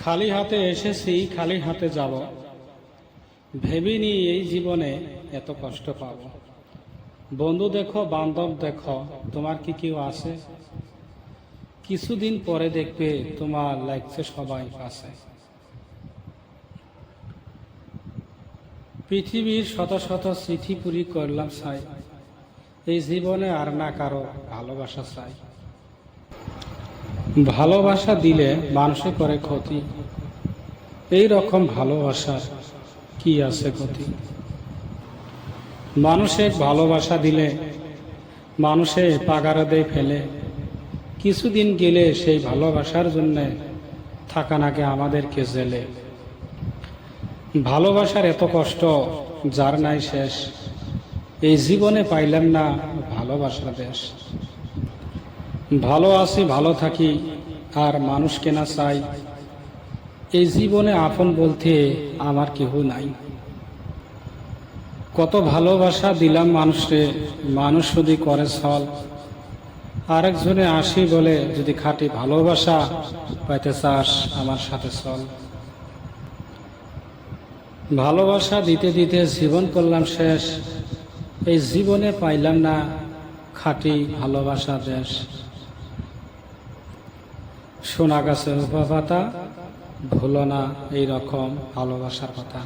খালি হাতে এসেছি, খালি হাতে যাব। ভেবিনি এই জীবনে এত কষ্ট পাব। বন্ধু দেখো, বান্ধব দেখো, তোমার কি কেউ আছে? কিছুদিন পরে দেখবে তোমার লাগছে সবাই পাশে। পৃথিবীর শত শত চিঠি পুরি করলাম চাই, এই জীবনে আর না কারো ভালোবাসা চাই। ভালোবাসা দিলে মানুষে করে ক্ষতি, এই রকম ভালোবাসার কি আছে গতি? মানুষে ভালোবাসা দিলে মানুষে পাগারে দিয়ে ফেলে, কিছুদিন গেলে সেই ভালোবাসার জন্য থাকা নাগে আমাদেরকে জেলে। ভালোবাসার এত কষ্ট যার নাই শেষ, এই জীবনে পাইলাম না ভালোবাসার দেশ। ভালো আছি, ভালো থাকি, আর মানুষকে না চাই, এই জীবনে আপন বলতে আমার কেহ নাই। কত ভালোবাসা দিলাম মানুষে, মানুষ যদি করে ছল, আরেকজনে আসি বলে যদি খাঁটি ভালোবাসা পাইতে চাস আমার সাথে চল। ভালোবাসা দিতে দিতে জীবন করলাম শেষ, এই জীবনে পাইলাম না খাঁটি ভালোবাসা দেশ। সোনা গাছের উপপাতা, ভুলো না এই রকম ভালোবাসার কথা।